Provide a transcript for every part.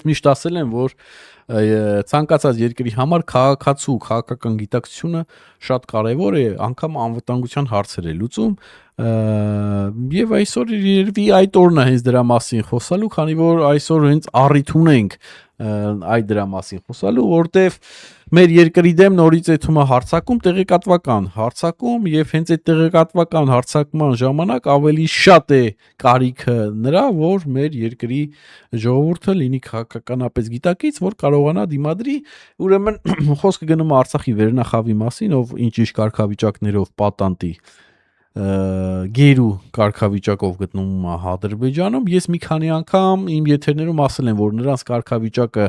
ես միշտ ասել եմ, որ ցանկացած երկրի համար քաղաքացու քաղաքական գիտակցությունը շատ կարևոր է, անգամ անվտանգության հարցեր է լուծում, եւ այսօր երևի այդ օրն է հենց դրա մասին խոսալու, քանի որ այսօր հենց առիթ ունենք այդ դրա մասին խոսալու, որտեվ մեր երկրի դեմ նորից եթում է տեղեկատվական հարձակում եւ հենց այդ տեղեկատվական հարձակման ժամանակ ավելի շատ է կարիքը նրա, որ մեր երկրի ժողովուրդը լինի քաղաքականապես գիտակից, որ կարողանա դիմադրի, ուրեմն խոսքը գնում է Արցախի վերնախավի մասին, ով ինչ կարգավիճակներով պատանտի գերու կարգավիճակով գտնվում է Ադրբեջանում, ես մի քանի անգամ իմ եթերներում ասել եմ, որ նրանց կարգավիճակը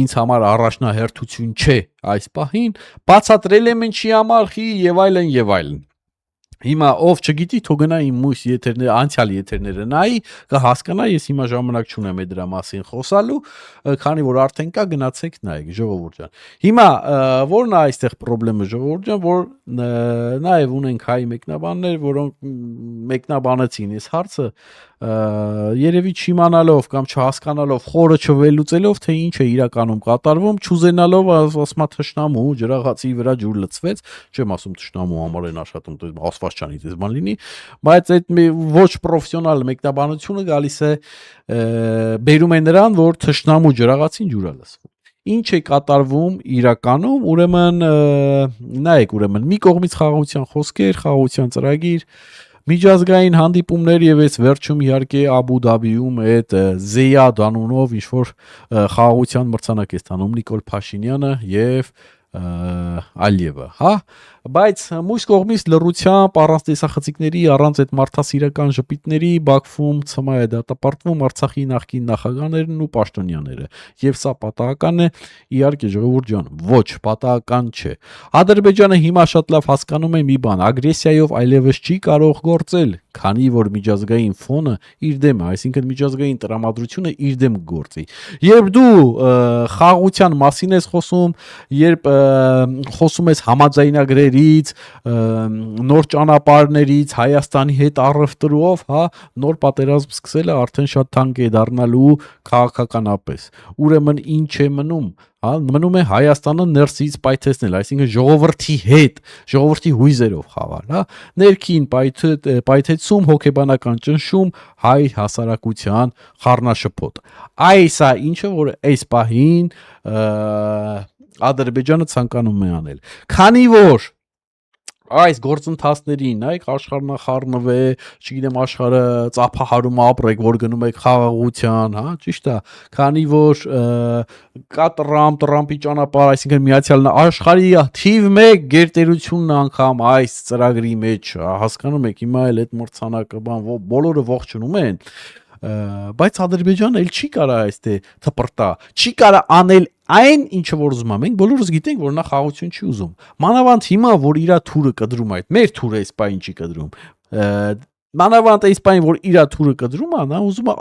ինձ համար առաջնահերթություն չէ այս պահին, բացատրել եմ ինչի համար եւ այլն Հիմա ով չգիտի, թող գնա իմ մույս եթերները, անցյալ եթերները նայի, կհասկանա, ես հիմա ժամանակ չունեմ այդ դրա մասին խոսալու, քանի որ արդեն կա, գնացեք նայեք, ժողովուրդ ջան։ Հիմա որն է այստեղ խնդրեմը, ժողովուրդ ջան, որ նաև ունենք հայ մեկնաբաններ, որոնք մեկնաբանեցին այս հարցը, երևի չիմանալով կամ չհասկանալով, խորը չվելուծելով, թե ինչ է իրականում կատարվում, չուզենալով ասма թշնամու ջրաղացի վրա ջուր լցվեց, չեմ ասում թշնամու համար են աշխատում, ասված չանի դες բան լինի, բայց այդ ոչ պրոֆեսիոնալ մեկնաբանությունը գալիս է բերում է նրան, որ թշնամու ջրաղացին ջուր է լցվում։ Ինչ է կատարվում իրականում, ուրեմն նայեք, ուրեմն մի կողմից խաղաղության խոսքեր, խաղաղության ծրագիր, միջազգային հանդիպումներ եւ այս վերջում իհարկե Աբու Դաբիում այդ Զեյադ անունով ինչ որ խաղաղության մրցանակ է ստանում Նիկոլ Փաշինյանը եւ Ալիևը, հա, բայց մյուս կողմից լռությամբ առանց տեսախցիկների, առանց այդ մարդասիրական ժպիտների Բաքվում ցմայ է դատապարտվում Արցախի նախկին նախագահներն ու պաշտոնյաները, եւ սա պատահական է, իհարկե ժողովուրդ ջան, ոչ, պատահական չէ։ Ադրբեջանը հիմա շատ լավ հասկանում է մի բան, ագրեսիայով այլևս չի կարող գործել, քանի որ միջազգային ֆոնը իր դեմ է, այսինքն միջազգային տրամադրությունը իր դեմ գործի։ Երբ դու խաղաղության մասին ես խոսում, երբ խոսում ես համաձայնագրերից, նոր ճանապարհներից, Հայաստանի հետ առևտրով, հա, նոր պատերազմ սկսելը արդեն շատ թանկ է դառնալու քաղաքականապես։ Ուրեմն ինչ է մնում, հա, մնում է Հայաստանը ներսից պայթեցնել, այսինքն ժողովրդի հետ, ժողովրդի հույզերով խաղալ, հա, ներքին պայթեցում, հոգեբանական ճնշում, հայ հասարակության խառնաշփոթ։ Այս է ինչը, որ այս պահին Ադրբեջանը ցանկանում է անել, քանի որ այս գործընթացներին, նայեք, աշխարհն խառնվե, չգիտեմ, աշխարհը ծափահարում ապրեք, որ գնում եք խաղաղության, հա, ճիշտ է, քանի որ կա Տրամպի ճանապարհ, այսինքն Միացյալ աշխարհի թիվ 1 գերտերությունն անգամ այս ծրագրի մեջ, հասկանում եք, հիմա էլ այդ մրցանակը բան բոլորը ողջունում են, բայց Ադրբեջանը էլ չի կարա այստե թպրտա, չի կարա անել այն ինչը որ ուզում է, մենք բոլորս գիտենք, որ նա խաղաղություն չի ուզում, մանավանդ հիմա, որ իրա թուրը կդրում այդ, մեր թուրը այս պայն չի կդրում, մանավանդ այս պայն, որ իրա թուրը կդրում է, նա ուզում է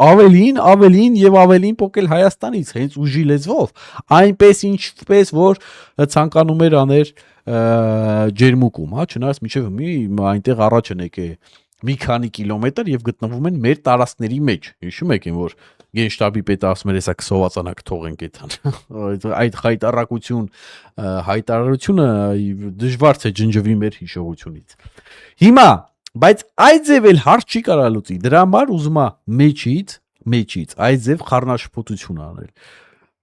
ավելին եւ ավելին փոկել Հայաստանից, հենց ուժի լեզվով, այնպես ինչպես որ ցանկանում էր աներ Ջերմուկում, հա, չնայած մինչեւ այնտեղ առաջ են եկե մի քանի կիլոմետր եւ գտնվում են մեր տարածքների մեջ, հիշում եք, որ Գենշտաբի պետը ասում էր, հեսա քսովացանակ թողենք այդան, այդ հայտարարությունը դժվար է ջնջվի մեր հիշողությունից։ Հիմա, բայց այդ ձև էլ հարց չի կարա լուծի, դրա համար ուզում է մեջից այդ ձև խառնաշփոթություն անել։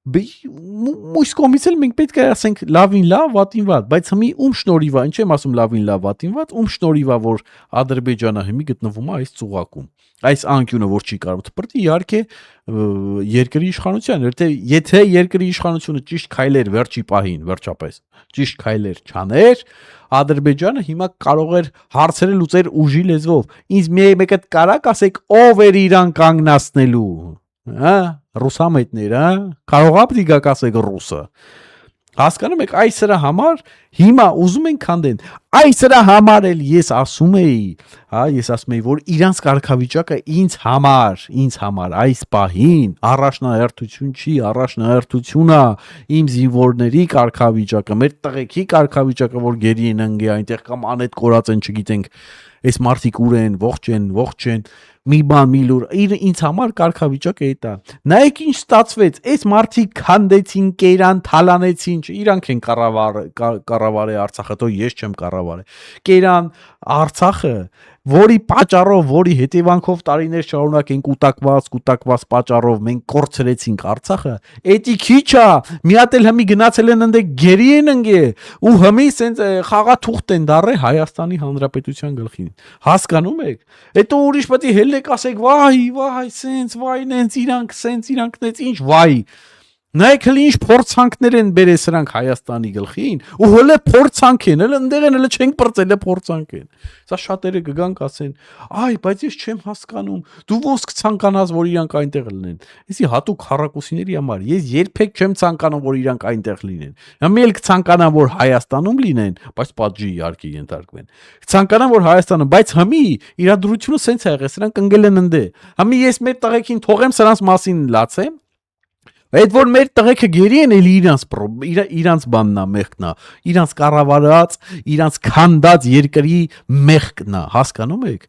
Մույս կողմից էլ մենք պետք է ասենք լավին լավ, վատին վատ, բայց հիմի ում շնորհիվ է, ինչ եմ ասում լավին լավ, վատին վատ, ում շնորհիվ է, որ Ադրբեջանը հիմի գտնվում է այս ծուղակում, այս անկյունը, որ չի կարող թփրտի, իհարկե երկրի իշխանության, եթե երկրի իշխանությունը ճիշտ քայլեր վերջի պահին, վերջապես, ճիշտ քայլեր չաներ, Ադրբեջանը հիմա կարող էր հարցերը լուծել ուժի լեզվով։ Ինձ մեկը կարակ ասեք, ով էր իրան կանգնացնելու, հա, ռուսամետներ, հա, կարող է դիգակ ասեք ռուսը։ Հասկանում եք, այս սրա համար հիմա ուզում են քանդեն, այս սրա համար էլ ես ասում էի, հա, որ իրանց կարգավիճակը ինձ համար այս պահին առաջնահերթություն չի, առաջնահերթությունն է իմ զինվորների կարգավիճակը, մեր տղեկի կարգավիճակը, որ գերի են ընկե այնտեղ կամ անետ կորած են, չգիտենք, այս մարդիկ ուր են, ողջ են, մի բան մի լուր ինձ համար կարգավիճակը է դա նայեք ինչ ստացվեց այս մարդիկ քանդեցին կերան թալանեցին իրանք են կառավարի Արցախը թող ես չեմ կառավարի կերան Արցախը որի պատճառով որի հետևանքով տարիներ շարունակ են կուտակված պատճառով մենք կորցրեցինք Արցախը էդի քիչ է մի հատ էլ հիմի գնացել են ընդ գերի են ընկե ու հիմի սենց խաղաթուղթ են դարել Հայաստանի Հանրապետության գլխին հասկանում եք հետո ուրիշ պետք է հելլեք ասեք վայ սենց վայ սենց իրանք նենց ինչ վայ նայեք հələ ինչ փորձանքներ են բերել սրանք Հայաստանի գլխին ու հələ փորձանք են հələ ընդեղ են հələ չենք բրծել փորձանք են սա շատերը կգան կասեն այ բայց ես չեմ հասկանում դու ոնց կցանկանաս որ իրանք այնտեղ լինեն էսի հատուկ խառակուսիների համար ես երբեք չեմ ցանկանում որ իրանք այնտեղ լինեն հիմա էլ կցանկանամ որ Հայաստանում լինեն բայց պատժի իհարկե ենթարկվեն կցանկանամ որ Հայաստանում բայց հիմի իրադրությունը սենց է եղել սրանք ընկել են ընդե հիմի ես մեր տղեկին թողեմ սրանց մասին լացեմ Այդ որ մեր տղեկը գերի են էլի իրանց բանն է մեղքն է իրանց կառավարած իրանց քանդած երկրի մեղքն է հասկանում եք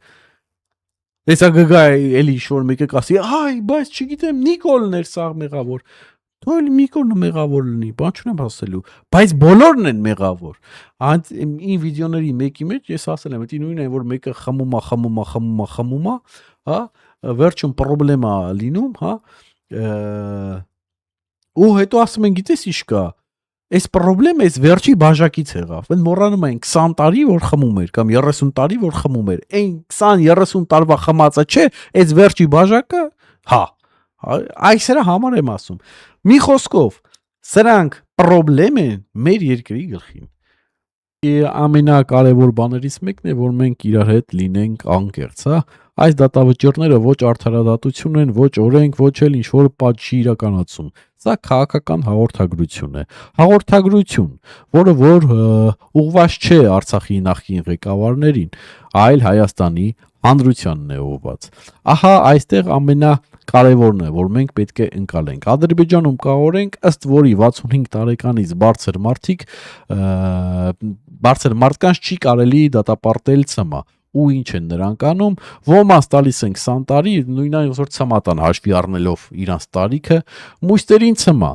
Տեսա գգա էլի շոր մեկը կասի այ բայց չգիտեմ Նիկոլն էր սաղ մեղավոր Թող էլի Նիկոլը մեղավոր լինի բան չունեմ ասելու բայց բոլորն են մեղավոր ին վիդեոների մեկի մեջ ես ասել եմ դա նույնն է որ մեկը խմում է հա վերջում խնդրեմ է լինում հա ու հետո ասում են գիտես ինչ կա այս խնդրեմը այս վերջի բաժակից եղավ ըն մոռանում են 20 տարի որ խմում էր կամ 30 տարի որ խմում էր այն 20-30 տարվա խմածը չէ այս վերջի բաժակը հա այս սրա համար եմ ասում մի խոսքով սրանք խնդրեմ են մեր երկրի գլխին ամենակարևոր բաներից մեկն է որ մենք իրար հետ լինենք անկեղծ հա այս դատավճիռները ոչ արդարադատություն են ոչ օրենք ոչ էլ ինչ որ պատժի իրականացում Սա քաղաքական հաղորդագրություն է հաղորդագրություն որը որ ուղղված չէ Արցախի նախկին ղեկավարներին այլ Հայաստանի հանրությանն է ուղղված ահա այստեղ ամենակարևորն է որ մենք պետք է ընկալենք Ադրբեջանում կաղորենք ըստ որի 65 տարեկանից բարձր մարդկանց չի կարելի դատապարտել ցմա ու ինչ են նրանք անում ոմանց տալիս են 20 տարի նույն այսօր ցմատան հաշվի առնելով իրանց տարիքը մույսերին ցմա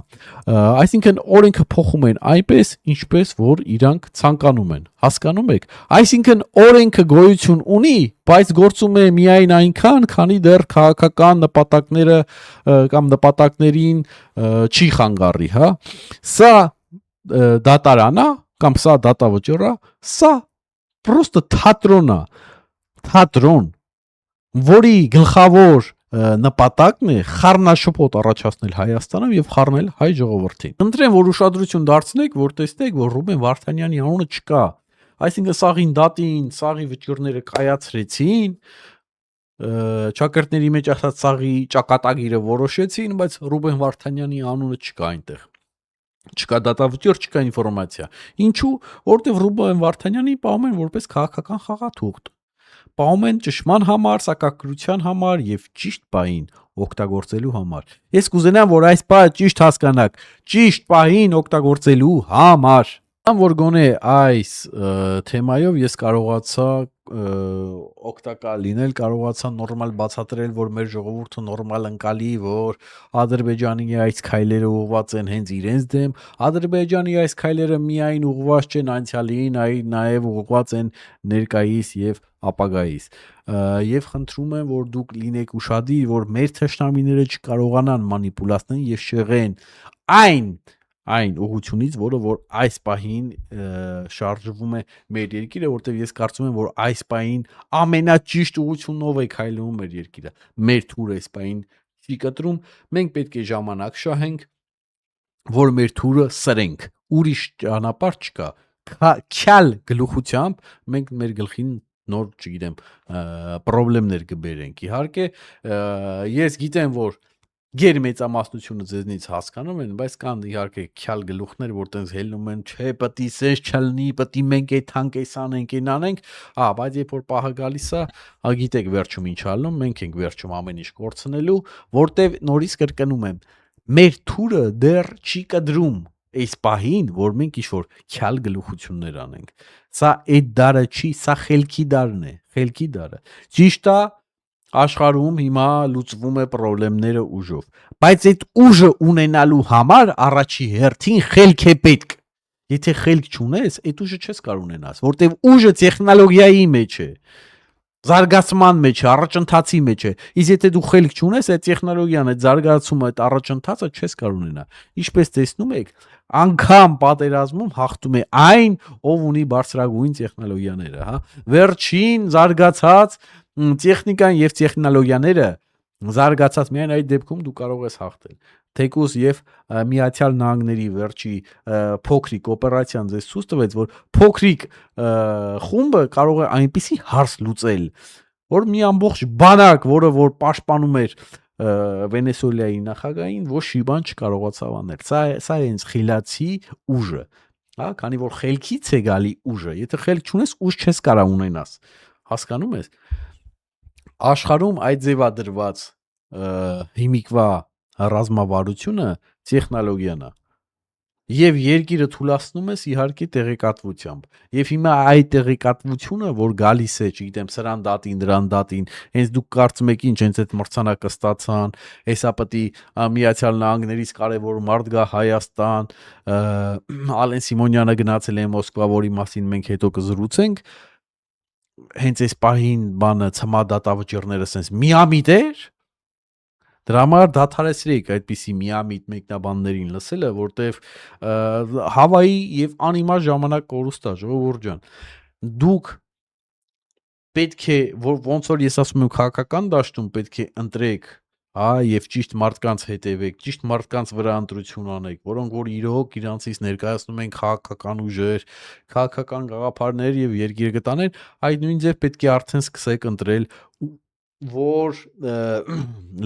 այսինքն օրենքը փոխում են այնպես ինչպես որ իրանք ցանկանում են հասկանում եք այսինքն օրենքը գոյություն ունի բայց գործում է միայն այնքան քանի դեռ քաղաքական նպատակները կամ նպատակներին չի խանգարի հա սա դատարանա կամ սա դատավճիռ է սա Պրոստը թատրոն, որի գլխավոր նպատակն է խառնաշփոթ առաջացնել Հայաստանում եւ խառնել հայ ժողովրդին։ Ընտրեմ, որ ուշադրություն դարձնեք, որ տեսնեք, որ Ռուբեն Վարդանյանի անունը չկա։ Այսինքն սաղին դատին, սաղի վճիռները կայացրեցին, ճակերտների մեջ ասած սաղի ճակատագիրը որոշեցին, բայց Ռուբեն Վարդանյանի անունը չկա այնտեղ։ Չկա դատավճիռ, չկա ինֆորմացիա։ Ինչու? Որտեղ Ռուբեն Վարդանյանի պահում են որպես քաղաքական խաղաթուղթ։ Պահում են ճշմարտ համար, սակակրության համար եւ ճիշտ պահին օգտագործելու համար։ Ես կուզենամ, որ այս բանը ճիշտ հասկանաք, ճիշտ պահին օգտագործելու համար։ Որ գոնե այս թեմայով ես կարողացա օգտակար լինել, կարողացա նորմալ բացատրել, որ մեր ժողովուրդը նորմալ ընկալի, որ Ադրբեջանի այս քայլերը ուղղված են հենց իրենց դեմ, Ադրբեջանի այս քայլերը միայն ուղղված չեն անցյալին, այլ նաև ուղղված են ներկայիս եւ ապագայիս։ Եվ խնդրում եմ, որ դուք լինեք ուշադիր, որ մեր թշնամիները չկարողանան մանիպուլացնել եւ շեղեն այն ուղությունից, որը որ այս պահին շարժվում է մեր երկիրը, որտեղ ես կարծում եմ, որ այս պահին ամենաճիշտ ուղությունով է քայլում մեր երկիրը։ Մեր թուրը այս պահին չի կտրում, մենք պետք է ժամանակ շահենք, որ մեր թուրը սրենք։ Ուրիշ ճանապարհ չկա։ Քյալ գլուխությամբ մենք մեր գլխին նոր, չգիտեմ, խնդիրներ կբերենք։ Իհարկե, ես գիտեմ, որ Գերմեծամասնությունը ձեզնից հասկանում են, բայց կան իհարկե քյալ գլուխներ, որ տենց հելնում են, չէ, պետք է սենց չլինի, պետք է մենք այդ հանկես անենք, այն անենք, բայց երբ որ պահը գալիս է, գիտեք վերջում ինչ ալնում, մենք ենք վերջում ամեն ինչ կորցնելու, որտեվ նորից կրկնում եմ, մեր թուրը դեռ չի կդրում այս պահին, որ մենք ինչ-որ քյալ գլուխություններ անենք։ Սա այդ դարը չի, սա խելքի դարն է, խելքի դարը։ Ճիշտ է, աշխարհում հիմա լուծվում է խնդիրները ուժով, բայց այդ ուժը ունենալու համար առաջի հերթին խելք է պետք։ Եթե խելք չունես, այդ ուժը չես կարող ունենաս, որտեվ ուժը տեխնոլոգիայի մեջ է, զարգացման մեջ է, առաջընթացի մեջ է։ Իսկ եթե դու խելք չունես, այդ տեխնոլոգիան, այդ զարգացումը, այդ առաջընթացը չես կարող ունենալ։ Ինչպես տեսնում եք, անգամ պատերազմում հաղթում է այն, ով ունի բարձրագույն տեխնոլոգիաները, հա։ Վերջին զարգացած տեխնիկան եւ տեխնոլոգիաները զարգացած միայն այդ դեպքում դու կարող ես հաղթել։ Թեկուզ եւ Միացյալ Նահանգների վերջի փոքրիկ օպերացիան ձեզ ցույց տվեց, որ փոքրիկ խումբը կարող է այնպիսի հարց լուծել, որ մի ամբողջ բանակ, որը որ պաշտպանում էր Վենեսուելայի նախագահին, ոչ մի բան չկարողացավ անել։ Սա է հենց խիլացի ուժը, հա, քանի որ խելքից է գալի ուժը։ Եթե խելք չունես, ուժ չես կարող ունենաս։ Հասկանում ես։ Աշխարհում այդ ձևադրված հիմիկվա ռազմավարությունը տեխնոլոգիան է։ Եվ երկիրը թույլատնում ես իհարկե տեղեկատվությամբ։ Եվ հիմա այդ տեղեկատվությունը, որ գալիս է, չգիտեմ, սրան դատին, դրան դատին, հենց դուք կարծում եք ինչ, հենց այդ մրցանակը ստացան, հեսա պետք է Միացյալ Նահանգներից կարևոր մարդ գա Հայաստան, Ալեն Սիմոնյանը գնացել է Մոսկվա, որի մասին մենք հետո կզրուցենք, հենց այս պահին բանը ցմադատավճիռները sense միամիտ էր։ Դրա համար դադարեցրեք այդպիսի միամիտ մեկնաբաններին լսելը, որտեվ Հավայի եւ անիմաստ ժամանակ կորուստա, ժողովուրդ ջան։ Դուք պետք է ոնց որ ես ասում եմ քաղաքական դաշտում պետք է ընտրեք, հա, եւ ճիշտ մարդկանց հետևեք, ճիշտ մարդկանց վրա ընտրություն անեք, որոնք որ իրոք իրանցից ներկայացնում են քաղաքական ուժեր, քաղաքական գաղափարներ եւ երկիրը կտանեն, այդ նույն ձև պետք է արդեն սկսեք ընտրել որ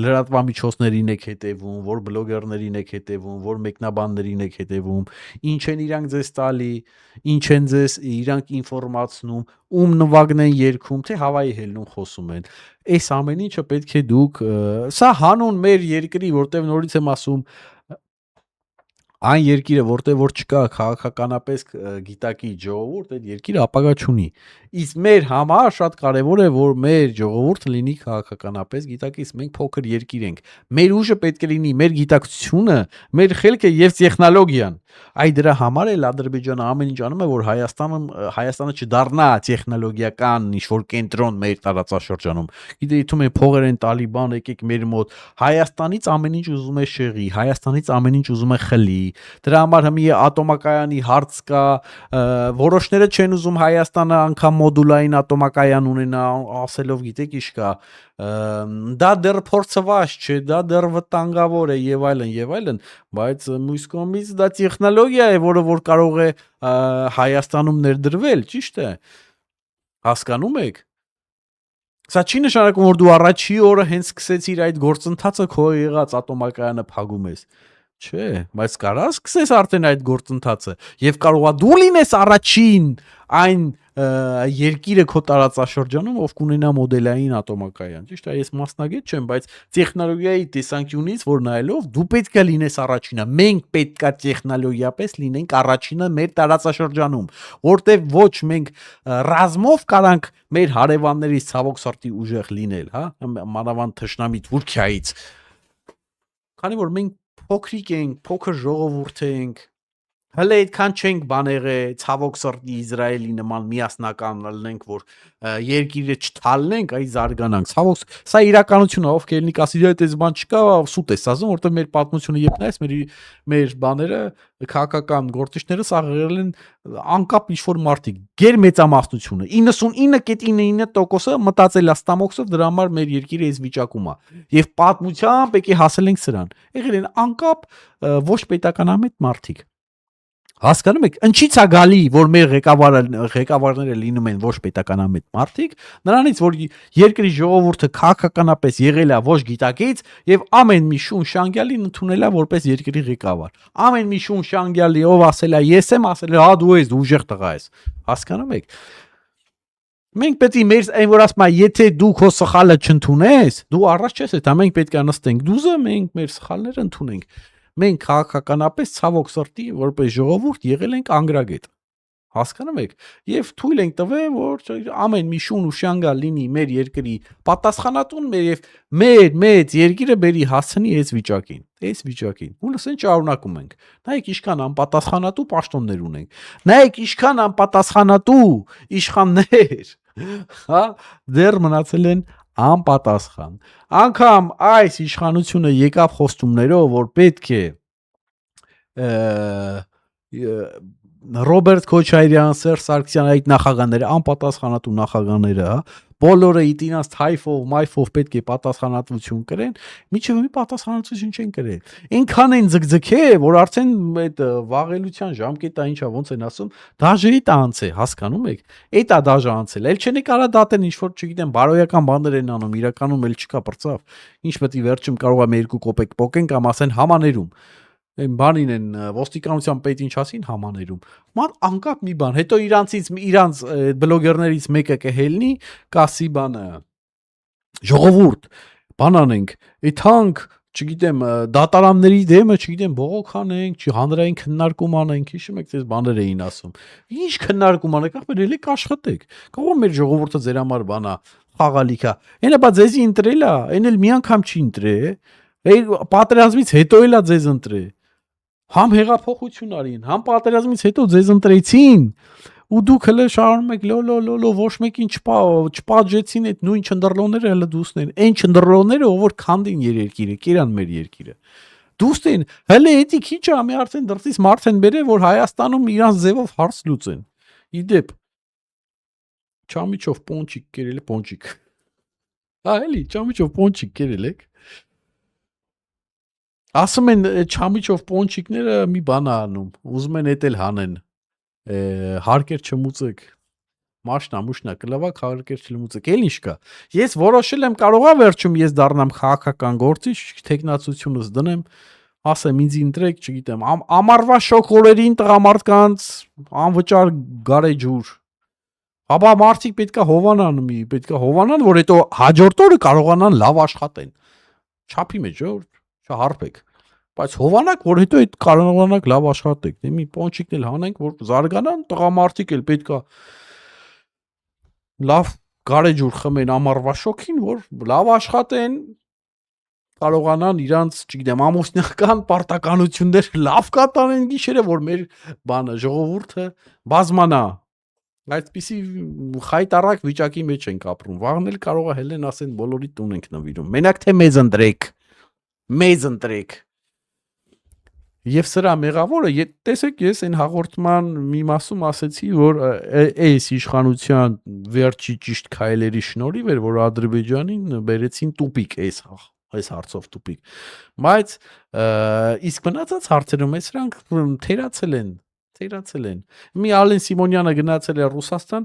լրատվամիջոցներին եք հետևում, որ բլոգերներին եք հետևում, որ մեկնաբաններին եք հետևում, ինչ են իրանք ձեզ տալի, ինչ են ձեզ իրանք ինֆորմացնում, ում նվագն են երգում, թե Հավայի հելնում խոսում են։ Այս ամեն ինչը պետք է դուք, սա հանուն մեր երկրի, որտեղ նորից եմ ասում, այն երկիրը, որտեղ որ չկա քաղաքականապես գիտակի ժողովուրդ, այդ երկիրը ապագա չունի։ Իսկ մեր համար շատ կարևոր է, որ մեր ժողովուրդը լինի քաղաքականապես գիտակից, մենք փոքր երկիր ենք։ Մեր ուժը պետք է լինի մեր գիտակցությունը, մեր խելքը եւ տեխնոլոգիան։ Այ դրա համար էլ Ադրբեջանը ամեն ինչ անում է, որ Հայաստանը չդառնա տեխնոլոգիական ինչ-որ կենտրոն մեր տարածաշրջանում։ Գիտեք, իտում է փողեր են Տալիբան, եկեք մեր մոտ։ Հայաստանից ամեն ինչ ուզում է շեղի, Հայաստանից ամեն ինչ ուզում է խլի։ Դրա համար հիմի ատոմակայանի հարց կա, որոշները չեն ուզում Հայաստանը անգամ մոդուլային ատոմակայան ունենա, ասելով գիտեք ինչ կա, դա դեռ փորձված չէ, դա դեռ վտանգավոր է եւ այլն, բայց մյուս կողմից դա տեխնոլոգիա է, որը որ կարող է Հայաստանում ներդրվել, ճիշտ է։ Հասկանում եք։ Սա չի նշանակում, որ դու առաջի օրը հենց սկսեցիր այդ գործընթացը քո եղած ատոմակայանը փակում ես։ Չէ, բայց կարա սկսես արդեն այդ գործընթացը եւ կարողա դու լինես առաջին այն երկիրը քո տարածաշրջանում, ով կունենա մոդելային ատոմակայան։ Ճիշտ է, ես մասնագետ չեմ, բայց տեխնոլոգիայի տեսանկյունից որ նայելով դու պետք է լինես առաջինը։ Մենք պետքա տեխնոլոգիապես լինենք առաջինը մեր տարածաշրջանում, որտեվ ոչ մենք ռազմով կարանք մեր հարևաններից ցավոք սրտի ուժեղ լինել, հա, մանավանդ թշնամի Թուրքիայից։ Քանի որ մենք փոքրիկ ենք, փոքր ժողովուրդ ենք, հələ այդքան չենք բաները, ցավոք սրտի Իսրայելի նման միասնական լինենք, որ երկիրը չթալնենք, այ զարգանանք։ Ցավոք, սա իրականությունն է, ովքեր լինի ասի, այդպես բան չկա, սուտ է ասում, որտեղ մեր պատմությունը երբ նայես, մեր բաները, քաղաքական գործիչները սա եղել են անկապ ինչ-որ մարդիկ, գերմեծամասնությունը 99.9%-ը մտածել է ստամոքսով, դրա համար մեր երկիրը այս վիճակում է։ Եվ պատմությամբ եկի հասել ենք սրան։ Եղել են անկապ ոչ պետականամետ մարդիկ։ Հասկանում եք, ինչի՞ց է գալի, որ մեր ղեկավարները լինում են ոչ պետականամետ մարդիկ, նրանից որ երկրի ժողովուրդը քաղաքականապես եղել է ոչ գիտակից եւ ամեն մի շուն շանգյալին ընդունել է որպես երկրի ղեկավար։ Ամեն մի շուն շանգյալի ով ասել է ես եմ, ասել է հա դու ես, դու ուժեղ տղա ես։ Հասկանում եք։ Մենք պետք է մեր այն որ ասում է, եթե դու քո սխալը չընդունես, դու առաջ ես դա մենք պետք է նստենք դուզը, մենք մեր սխալները ընդունենք։ Մենք քաղաքականապես ցավոք սրտի որպես ժողովուրդ եղել ենք անգրագետ։ Հասկանում եք։ Եվ թույլ ենք տվել, որ ամեն մի շուն ու շանգա լինի մեր երկրի պատասխանատուն մեր եւ մեր մեծ երկիրը բերի հասցնի այս վիճակին։ Ու լսեն շարունակում ենք։ Նայեք ինչքան անպատասխանատու պաշտոններ ունենք։ Նայեք ինչքան անպատասխանատու իշխաններ, հա, դեռ մնացել են անպատասխան։ Անկամ այս իշխանությունը եկավ խոստումներով, որ պետք է Ռոբերտ Քոչարյան, Սերժ Սարգսյան այդ նախագահները, անպատասխանատու նախագահները, բոլորը իտինած թայֆով, մայֆով պետք է պատասխանատվություն կրեն, միջև մի պատասխանատվություն չեն կրել։ Այնքան են ձգձգել, որ արդեն այդ վաղելության ժամկետը ինչա ոնց են ասում, դաժե է տանց է, հասկանում եք։ Էդ է դաժե անցել։ Էլ չեն կարա դատեն ինչ որ չգիտեմ, բարոյական բաներ են անում, իրականում էլ չկա բրծավ։ Ինչ պետք է վերջում կարող է 2 կոպեկ փոկեն կամ ասեն համաներում։ Այն բանին են ոստիկանության պետ ինչ ասին համաներում։ Ման անկապ մի բան, հետո իրանց բլոգերներից մեկը կհելնի, կասի բանը ժողովուրդ, բան անենք, այթանք, չգիտեմ, դատարանների դեմը, չգիտեմ, բողոք անենք, հանրային քննարկում անենք, հիշում եք, այս բաներ էին ասում։ Ինչ քննարկում անեք, ախպեր, ելեք աշխատեք։ Կարող է մեր ժողովուրդը ձեր համար բանա, խաղալիքա։ Այնա բա ձեզի ընտրել է, այն էլ մի անգամ չի ընտրել, պատերազմից հետո էլա ձեզ ընտրել։ Համ հեղափոխություն արին, համ պատերազմից հետո ձեզ ընտրեցին, ու դուք հələ շարունում եք լո ոչ մեկին չպատժեցին այդ նույն չնդրլոները հələ դուսնեն, այն չնդրլոները, ով որ քանդին երկիրը, կերան մեր երկիրը։ Դուստին, հələ էդի քիչ է, ամի արդեն դրտից մարդ են բերել, որ Հայաստանում իրանց ձևով հարց լուծեն։ Իդեպ Չամիչով պոնչիկ կերել է պոնչիկ։ Հա էլի Չամիչով պոնչիկ կերել եք։ Ասում են Չամիչով պոնչիկները մի բան անում, ուզում են էտել հանեն, հարկեր չմուծեք, մաշնա, կլավակ հարկեր չմուծեք, էլ ինչ կա, ես որոշել եմ կարողա վերջում ես դառնամ քաղաքական գործիչ, թեկնածությունս դնեմ, ասեմ ինձ ընտրեք, չգիտեմ, ամառվա շոկորերին տղամարդկանց անվճար գարեջուր, հաբա մարդիկ պետքա հովանան, որ հետո հաջորդ օրը կարողանան լավ աշխատեն, չափի մեջ հարբեք, բայց հովանակ, որ հետո այդ կարողանանք լավ աշխատեք, դե մի պոնչիկն էլ հանենք, որ զարգանան, տղամարդիկ էլ պետքա լավ գարեջուր խմեն ամառվա շոքին, որ լավ աշխատեն, կարողանան իրանց, չգիտեմ, ամուսնական պարտականություններ լավ կատարեն գիշերը, որ մեր բանը ժողովուրդը բազմանա, այդպիսի խայտարակ վիճակի մեջ ենք ապրում, վաղն էլ կարող է հելեն ասեն բոլորի տուն ենք նվիրում, մենակ թե մեզ ընտրեք։ Եվ սրա մեղավորը, տեսեք, ես այն հաղորդման մի մասում ասեցի, որ այս իշխանության վերջի ճիշտ քայլերի շնորհիվ էր, որ Ադրբեջանին բերեցին տուպիկ այս հարցով տուպիկ։ Բայց իսկ մնացած հարցերում սրանք թերացել են։ Մի Ալեն Սիմոնյանը գնացել է Ռուսաստան,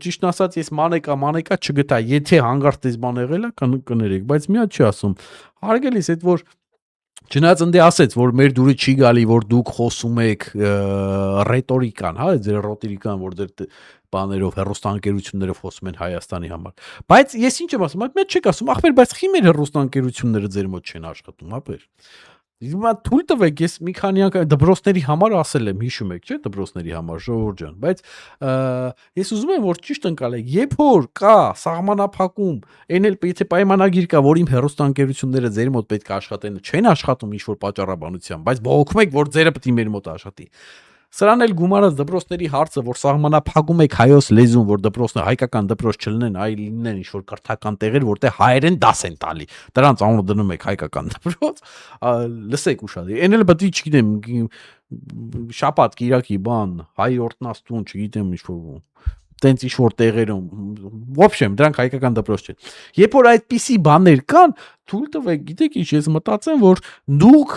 ճիշտ ասած ես մանեկա չգտա, եթե հանգարտ այս բան եղել է, կներեք, բայց մի հատ չի ասում։ Հարգելիս, այդ որ Չնայած ընդ ասեց, որ մեր դուրը չի գալի, որ դուք խոսում եք ռետորիկան, հա, ձեր ռոտիրիկան, որ ձեր բաներով, հեռուստաընկերություններով խոսում են Հայաստանի համար։ Բայց ես ինչ եմ ասում, այդ մեջ չեք ասում, ախպեր, բայց խի մեր հեռուստաընկերությունները ձեր մոտ չեն աշխատում, ախպեր։ Հիմա թույլ տվեք, ես մի քանի անգամ դպրոցների համար ասել եմ, հիշում եք, չէ՞, դպրոցների համար, ժողովուրդ ջան, բայց ես ուզում եմ, որ ճիշտ ընկալեք, երբ որ կա սահմանափակում, այն էլ եթե պայմանագիր կա, որ իմ հեռուստաընկերությունները ձեր մոտ պետք է աշխատեն, չեն աշխատում ինչ-որ պատճառաբանությամբ, բայց բողոքում եք, որ ձերը պետք է մեր մոտ աշխատի։ Սրան էլ գումարած դպրոցների հարցը, որ սահմանափակում եք հայոց լեզուն, որ դպրոցները հայկական դպրոց չլինեն, այլ լինեն ինչ-որ կրթական տեղեր, որտեղ հայերեն դաս են տալի։ Դրանց անունը դնում եք հայկական դպրոց, լսեք ուշադիր։ Էն էլ պետք է, չգիտեմ, շաբաթ, կիրակի բան, հայ օրտնաստուն, չգիտեմ, ինչ-որ տենց ինչ-որ տեղերում, ոբշեմ, դրանք հայկական դպրոց չեն։ Երբ որ այդպիսի բաներ կան, թույլ տվեք, գիտեք ինչ, ես մտածեմ, որ դուք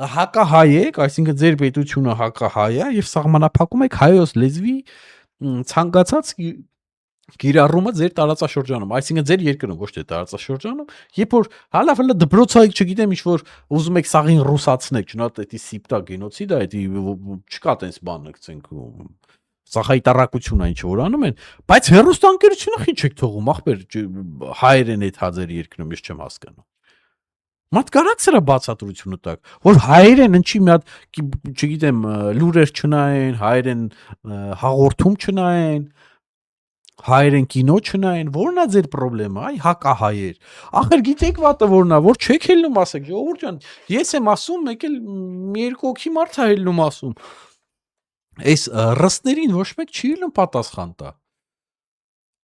հակահայ եք, այսինքն ձեր պետությունը հակահայ է եւ սահմանափակում եք հայոց լեզվի ցանկացած կիրառումը ձեր տարածաշրջանում, այսինքն ձեր երկրում, ոչ թե տարածաշրջանում, երբ որ հալա դպրոցայք, չգիտեմ, ինչ որ ուզում եք սաղին ռուսացնեք, չնայած դա սիպտա գենոցիդ է, դա չկա տես բան, գցենք սախայտարակություն այն ինչ որ անում են, բայց հեռուստաընկերությունը խի չեք թողում, ախպեր հայերեն այդ հազար երկրում ես չեմ հասկանում։ Մարդ կարա սրա բացատրությունը տակ, որ հայերեն ինչի մի հատ, չգիտեմ, լուրեր չնայեն, հայերեն հաղորդում չնայեն, հայերեն կինո չնայեն, որն է ձեր խնդրեմը, այ հակահայեր։ Ախր գիտեք վատը որն է, որ չեք ելնում ասեք, ժողովուրդ ջան, ես եմ ասում, մեկ էլ մի երկու հոգի մարդ է ելնում ասում։ Այս ռստներին ոչ մեկ չի ելնում պատասխան տա։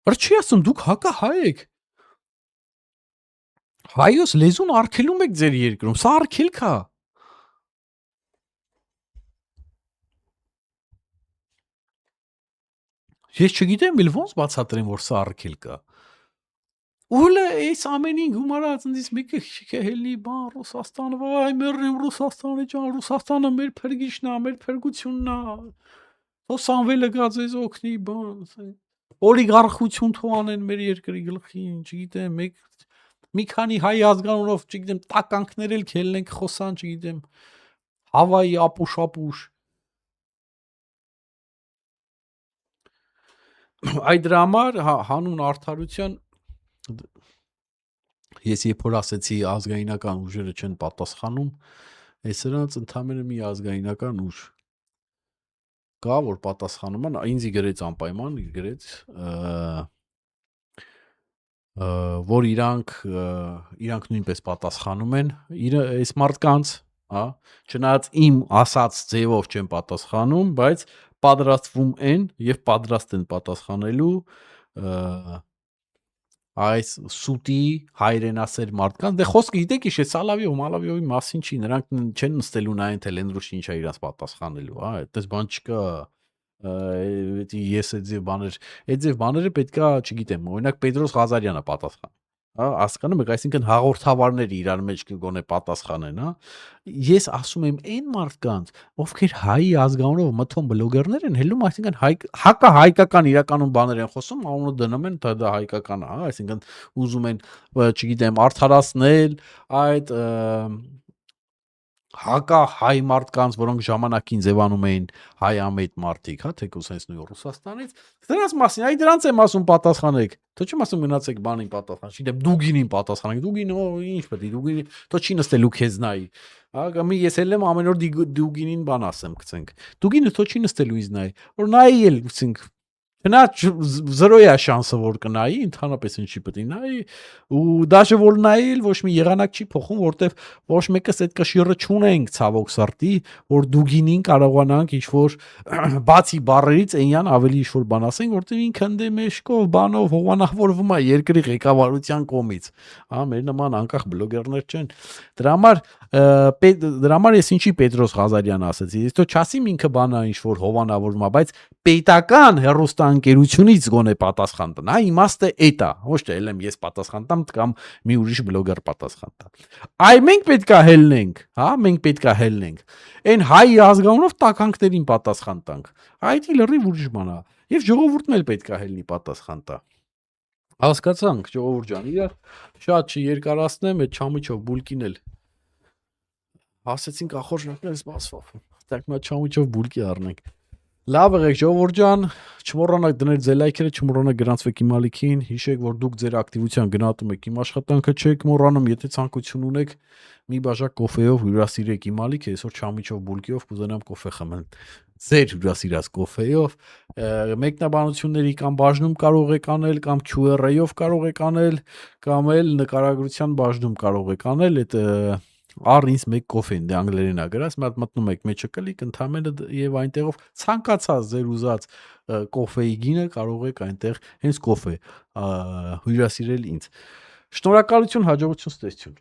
Որ չի ասում դուք հակահայ եք։ Հայոց լեզուն արգելում եք ձեր երկրում, սա արգելք է։ Ես չգիտեմ, իլ ոնց բացատրեմ, որ սա արգելք է։ Ուլը այս ամենին գումարած ընդից մեկը հելի բան Ռուսաստանը, վայ մեռնեմ Ռուսաստանը ջան, Ռուսաստանը մեր փրկիչն է, մեր փրկությունն է։ Թո Սամվելը գա ձեզ օգնի, բան, օլիգարխություն թող անեն մեր երկրի գլխին, չգիտեմ, մի քանի հայ ազգանունով, չգիտեմ, տականքներ էլ քելնենք խոսան, չգիտեմ, Հավայի ապուշ։ Այդ դրա համար հանուն արդարության ես երբ որ ասեցի ազգայնական ուժերը չեն պատասխանում, այս նրանց ընդամենը մի ազգայնական ուժ կա, որ պատասխանում են, ինձ գրեց անպայման, գրեց, որ իրանք նույնպես պատասխանում են, այս մարդկանց, հա, չնայած իմ ասած ձևով չեն պատասխանում, բայց պատրաստվում են եւ պատրաստ են պատասխանելու այս սուտի հայրենասեր մարդկանց, դե խոսքը գիտեք ինչ է, Սալավիովի մասին չի, նրանք չեն նստելու նայեն թե Լենդրուշը ինչ է իրանց պատասխանելու, հա, այդպես բան չկա, ես այդ ձև բաները պետքա, չգիտեմ, օրինակ Պետրոս Ղազարյանը պատասխան, հա, հասկանում եք, այսինքն հաղորդավարները իրար մեջ կգոնե պատասխանեն, հա, ես ասում եմ այն մարդկանց, ովքեր հայի ազգանունով մթոն բլոգերներ են հելնում, այսինքն հայկական իրականում բաներ են խոսում, անունը դնում են, դա հայկական է, հա, այսինքն ուզում են, չգիտեմ, արդարացնել այդ հայ մարդկանց, որոնք ժամանակին ձևանում էին հայամետ մարդիկ, հա, թեկուզ հենց նույն Ռուսաստանից, դրանց մասին, այ դրանց եմ ասում պատասխանեք, թո չեմ ասում գնացեք բանին պատասխան, չգիտեմ, Դուգինին պատասխանեք, Դուգինը ինչ պետք է, Դուգինի, թո չի նստելու քեզ նայի, հա, գամի ես էլ եմ ամեն օր Դուգինին բան ասեմ, գցենք, Դուգինը թո չի նստելու ինձ նայի, որ նայի էլ, գցենք, Նա 0 է շանսը որ կնայի, ընդհանրապես ինչի պետք է նայի, ու դաժե որ նայել ոչ մի եղանակ չի փոխում, որտեվ ոչ մեկս այդ կշիռը չունենք ցավոք սրտի, որ Դուգինին կարողանանք ինչ որ բացի բառերից այնյան ավելի ինչ որ բան ասենք, որտեվ ինքը ընդե մեշկով, բանով հովանավորվում է երկրի ղեկավարության կողմից, հա, մեր նման անկախ բլոգերներ չեն։ Դրա համար ես ինչի Պետրոս Ղազարյանը ասեցի, ես թո չասիմ ինքը բանա ինչ որ հովանավորվում է, բայց պետական հեռուստաընկերությունից գոնե պատասխան տա։ Նա իմաստը էդ է, ոչ թե ելեմ ես պատասխան տամ կամ մի ուրիշ բլոգեր պատասխան տա։ Այ մենք պետքա հելնենք, հա, մենք պետքա հելնենք։ Այն հայ ազգանունով տականքներին պատասխան տանք։ Այդ լրիվ ուրիշ բան է։ Եվ ժողովուրդն էլ պետքա հելնի պատասխան տա։ Հասկացանք, ժողովուրդ ջան, իրար շատ չերկարացնեմ, այդ չամիչով բուլկին էլ ասեցինք ախորժնակներ սպասվավ։ Դեռ մի չամիչով բուլկի առնենք։ Լավ եղեք ժողովուրդ ջան, չմոռանաք դնել ձեր լայքերը, չմոռանաք գրանցվեք իմ ալիքին, հիշեք, որ դուք ձեր ակտիվության գնահատում եք իմ աշխատանքը, չեք մոռանում, եթե ցանկություն ունեք, մի բաժակ կոֆեով հյուրասիրեք իմ ալիքը, այսօր չամիչով բուլկիով կուզենամ կոֆե խմել։ Ձեր հյուրասիրած կոֆեով, մեկնաբանությունների կամ բաժնում կարող եք անել, կամ QR-ով կարող եք անել, կամ էլ նկարագրության բաժնում կարող եք անել, այդ առ ինձ մեկ կոֆեն, դե անգլերեն է գրած, մի հատ մտնում եք մեջը կլիկ, ընդհանրապես եւ այնտեղով ցանկացած ձեր ուզած կոֆեի գինը կարող եք այնտեղ հենց կոֆե հյուրասիրել ինձ։ Շնորհակալություն, հաջողություն, ստեսություն։